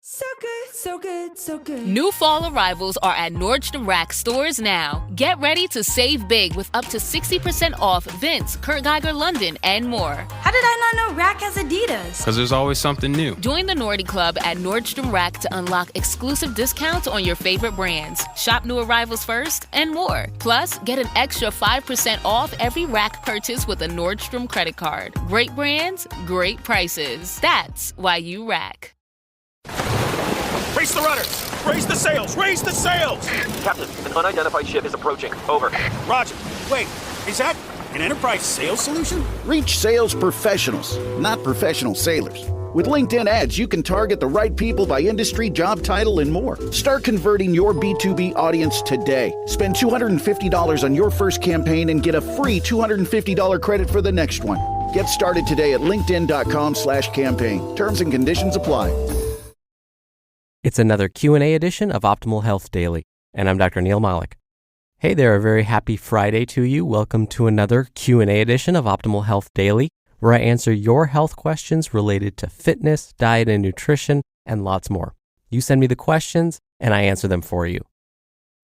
So good, so good, so good. New fall arrivals are at Nordstrom Rack stores now. Get ready to save big with up to 60% off Vince, Kurt Geiger London, and more. How did I not know Rack has Adidas? Because there's always something new. Join the Nordy Club at Nordstrom Rack to unlock exclusive discounts on your favorite brands. Shop new arrivals first and more. Plus, get an extra 5% off every Rack purchase with a Nordstrom credit card. Great brands, great prices. That's why you Rack. Raise the rudders! Raise the sails! Raise the sails! Captain, an unidentified ship is approaching. Over. Roger. Wait, is that an Enterprise sales solution? Reach sales professionals, not professional sailors. With LinkedIn ads, you can target the right people by industry, job title, and more. Start converting your B2B audience today. Spend $250 on your first campaign and get a free $250 credit for the next one. Get started today at linkedin.com/campaign. Terms and conditions apply. It's another Q&A edition of Optimal Health Daily, and I'm Dr. Neal Malik. Hey there, a very happy Friday to you. Welcome to another Q&A edition of Optimal Health Daily, where I answer your health questions related to fitness, diet, and nutrition, and lots more. You send me the questions, and I answer them for you.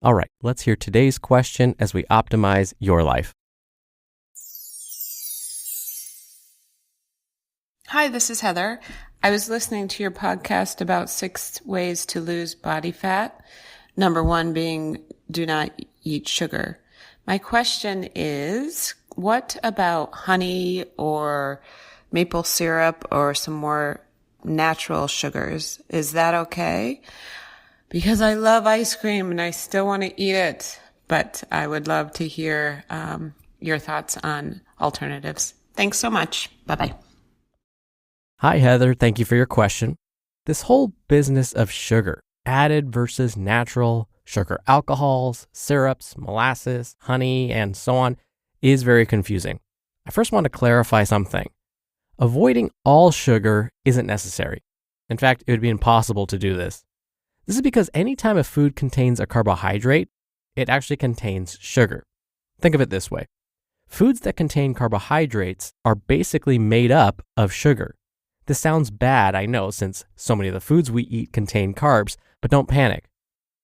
All right, let's hear today's question as we optimize your life. Hi, this is Heather. I was listening to your podcast about 6 ways to lose body fat. Number 1 being do not eat sugar. My question is, what about honey or maple syrup or some more natural sugars? Is that okay? Because I love ice cream and I still want to eat it, but I would love to hear your thoughts on alternatives. Thanks so much. Bye-bye. Hi, Heather. Thank you for your question. This whole business of sugar, added versus natural, sugar alcohols, syrups, molasses, honey, and so on, is very confusing. I first want to clarify something. Avoiding all sugar isn't necessary. In fact, it would be impossible to do this. This is because anytime a food contains a carbohydrate, it actually contains sugar. Think of it this way. Foods that contain carbohydrates are basically made up of sugar. This sounds bad, I know, since so many of the foods we eat contain carbs, but don't panic.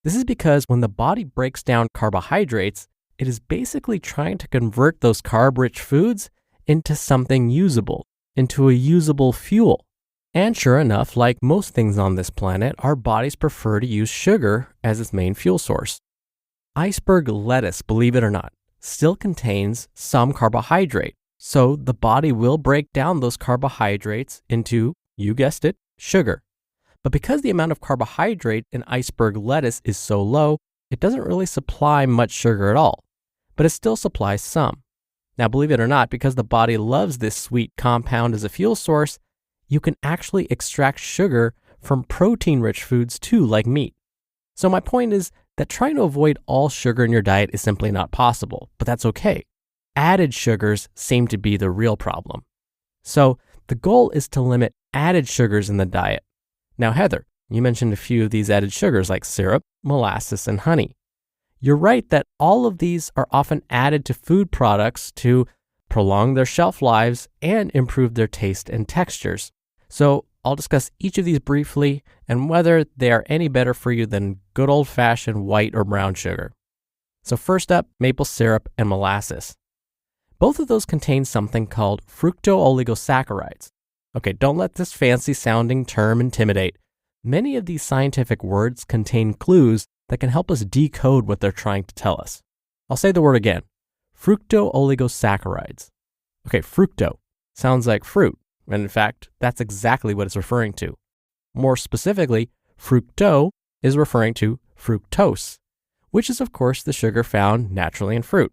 This is because when the body breaks down carbohydrates, it is basically trying to convert those carb-rich foods into something usable, into a usable fuel. And sure enough, like most things on this planet, our bodies prefer to use sugar as its main fuel source. Iceberg lettuce, believe it or not, still contains some carbohydrate. So the body will break down those carbohydrates into, you guessed it, sugar. But because the amount of carbohydrate in iceberg lettuce is so low, it doesn't really supply much sugar at all. But it still supplies some. Now, believe it or not, because the body loves this sweet compound as a fuel source, you can actually extract sugar from protein-rich foods too, like meat. So my point is that trying to avoid all sugar in your diet is simply not possible, but that's okay. Added sugars seem to be the real problem. So the goal is to limit added sugars in the diet. Now, Heather, you mentioned a few of these added sugars like syrup, molasses, and honey. You're right that all of these are often added to food products to prolong their shelf lives and improve their taste and textures. So I'll discuss each of these briefly and whether they are any better for you than good old-fashioned white or brown sugar. So first up, maple syrup and molasses. Both of those contain something called fructooligosaccharides. Okay, don't let this fancy sounding term intimidate. Many of these scientific words contain clues that can help us decode what they're trying to tell us. I'll say the word again, fructooligosaccharides. Okay, fructo sounds like fruit, and in fact, that's exactly what it's referring to. More specifically, fructo is referring to fructose, which is of course the sugar found naturally in fruit.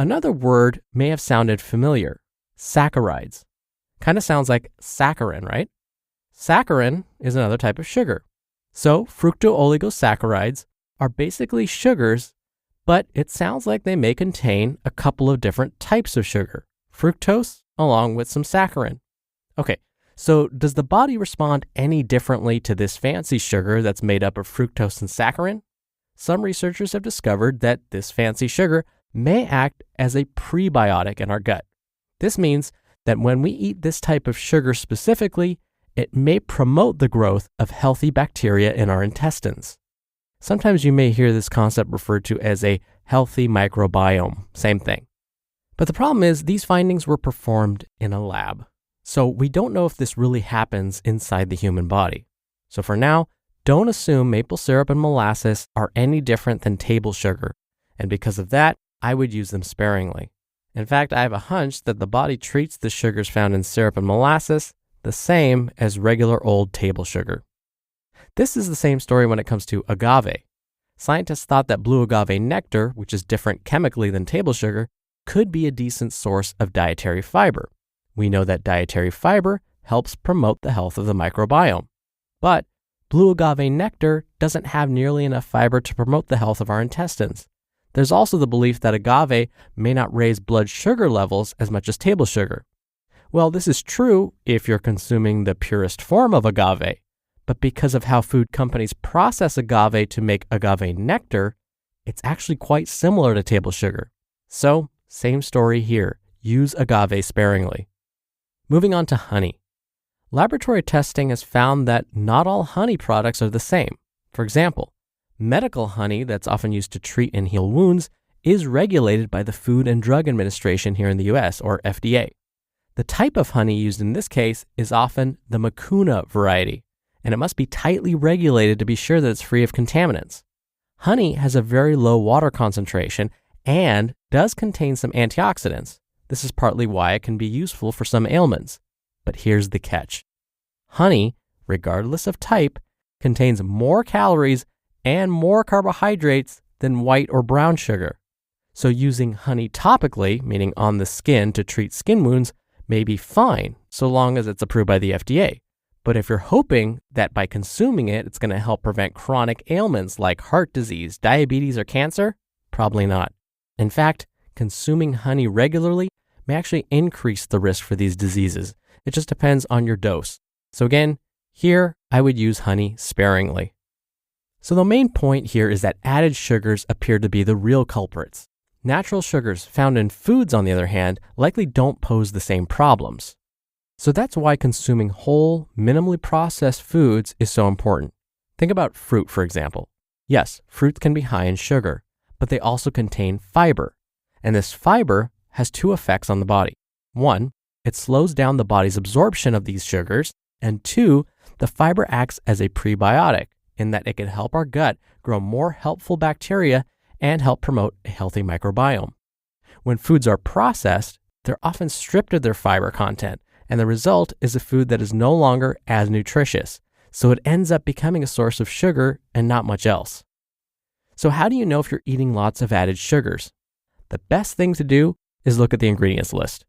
Another word may have sounded familiar, saccharides. Kind of sounds like saccharin, right? Saccharin is another type of sugar. So fructooligosaccharides are basically sugars, but it sounds like they may contain a couple of different types of sugar, fructose along with some saccharin. Okay, so does the body respond any differently to this fancy sugar that's made up of fructose and saccharin? Some researchers have discovered that this fancy sugar may act as a prebiotic in our gut. This means that when we eat this type of sugar specifically, it may promote the growth of healthy bacteria in our intestines. Sometimes you may hear this concept referred to as a healthy microbiome, same thing. But the problem is these findings were performed in a lab. So we don't know if this really happens inside the human body. So for now, don't assume maple syrup and molasses are any different than table sugar. And because of that, I would use them sparingly. In fact, I have a hunch that the body treats the sugars found in syrup and molasses the same as regular old table sugar. This is the same story when it comes to agave. Scientists thought that blue agave nectar, which is different chemically than table sugar, could be a decent source of dietary fiber. We know that dietary fiber helps promote the health of the microbiome. But blue agave nectar doesn't have nearly enough fiber to promote the health of our intestines. There's also the belief that agave may not raise blood sugar levels as much as table sugar. Well, this is true if you're consuming the purest form of agave, but because of how food companies process agave to make agave nectar, it's actually quite similar to table sugar. So, same story here. Use agave sparingly. Moving on to honey. Laboratory testing has found that not all honey products are the same. For example, medical honey that's often used to treat and heal wounds is regulated by the Food and Drug Administration here in the US, or FDA. The type of honey used in this case is often the Mucuna variety, and it must be tightly regulated to be sure that it's free of contaminants. Honey has a very low water concentration and does contain some antioxidants. This is partly why it can be useful for some ailments. But here's the catch. Honey, regardless of type, contains more calories and more carbohydrates than white or brown sugar. So using honey topically, meaning on the skin to treat skin wounds, may be fine so long as it's approved by the FDA. But if you're hoping that by consuming it, it's going to help prevent chronic ailments like heart disease, diabetes, or cancer, probably not. In fact, consuming honey regularly may actually increase the risk for these diseases. It just depends on your dose. So again, here I would use honey sparingly. So the main point here is that added sugars appear to be the real culprits. Natural sugars found in foods, on the other hand, likely don't pose the same problems. So that's why consuming whole, minimally processed foods is so important. Think about fruit, for example. Yes, fruits can be high in sugar, but they also contain fiber. And this fiber has two effects on the body. One, it slows down the body's absorption of these sugars. And two, the fiber acts as a prebiotic in that it can help our gut grow more helpful bacteria and help promote a healthy microbiome. When foods are processed, they're often stripped of their fiber content, and the result is a food that is no longer as nutritious. So it ends up becoming a source of sugar and not much else. So how do you know if you're eating lots of added sugars? The best thing to do is look at the ingredients list.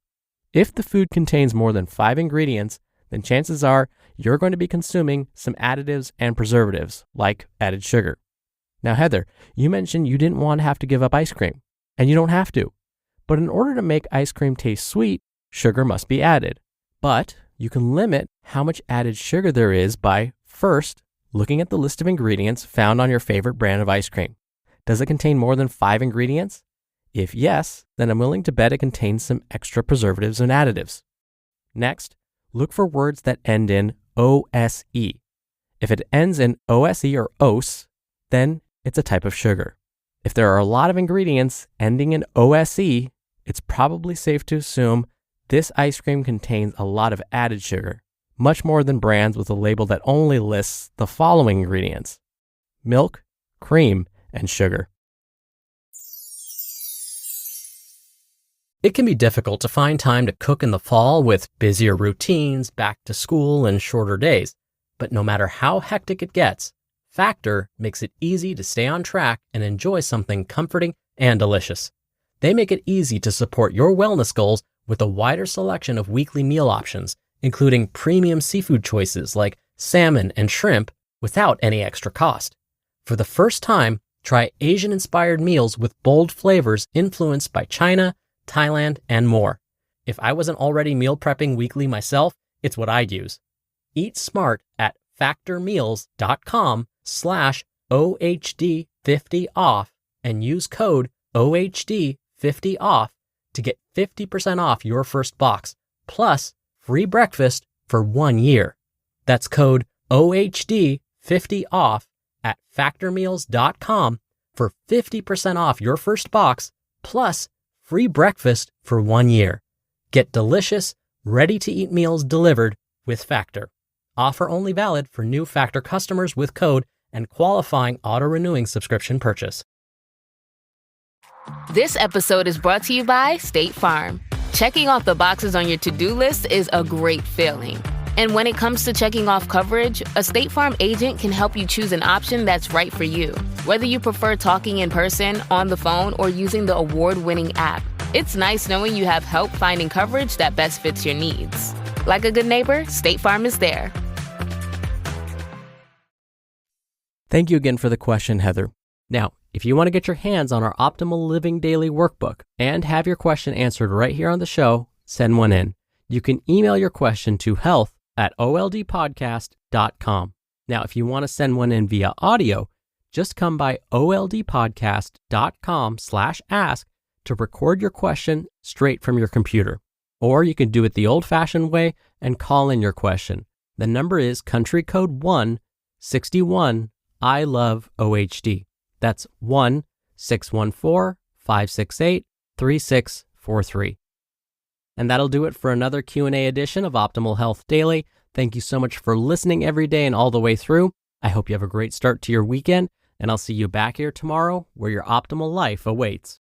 If the food contains more than 5 ingredients, then chances are you're going to be consuming some additives and preservatives, like added sugar. Now, Heather, you mentioned you didn't want to have to give up ice cream, and you don't have to. But in order to make ice cream taste sweet, sugar must be added. But you can limit how much added sugar there is by, first, looking at the list of ingredients found on your favorite brand of ice cream. Does it contain more than 5 ingredients? If yes, then I'm willing to bet it contains some extra preservatives and additives. Next, look for words that end in OSE. If it ends in OSE or OSE, then it's a type of sugar. If there are a lot of ingredients ending in OSE, it's probably safe to assume this ice cream contains a lot of added sugar, much more than brands with a label that only lists the following ingredients: milk, cream, and sugar. It can be difficult to find time to cook in the fall with busier routines, back to school, and shorter days. But no matter how hectic it gets, Factor makes it easy to stay on track and enjoy something comforting and delicious. They make it easy to support your wellness goals with a wider selection of weekly meal options, including premium seafood choices like salmon and shrimp without any extra cost. For the first time, try Asian-inspired meals with bold flavors influenced by China, Thailand, and more. If I wasn't already meal prepping weekly myself, it's what I'd use. Eat smart at factormeals.com/OHD50off and use code OHD50off to get 50% off your first box, plus free breakfast for 1 year. That's code OHD50OFF at factormeals.com for 50% off your first box plus free breakfast for 1 year. Get delicious, ready-to-eat meals delivered with Factor. Offer only valid for new Factor customers with code and qualifying auto-renewing subscription purchase. This episode is brought to you by State Farm. Checking off the boxes on your to-do list is a great feeling. And when it comes to checking off coverage, a State Farm agent can help you choose an option that's right for you. Whether you prefer talking in person, on the phone, or using the award-winning app, it's nice knowing you have help finding coverage that best fits your needs. Like a good neighbor, State Farm is there. Thank you again for the question, Heather. Now, if you want to get your hands on our Optimal Living Daily Workbook and have your question answered right here on the show, send one in. You can email your question to health@oldpodcast.com. Now, if you want to send one in via audio, just come by oldpodcast.com/ask to record your question straight from your computer. Or you can do it the old-fashioned way and call in your question. The number is country code 161 I love OHD. That's 1-614-568-3643. And that'll do it for another Q&A edition of Optimal Health Daily. Thank you so much for listening every day and all the way through. I hope you have a great start to your weekend, and I'll see you back here tomorrow where your optimal life awaits.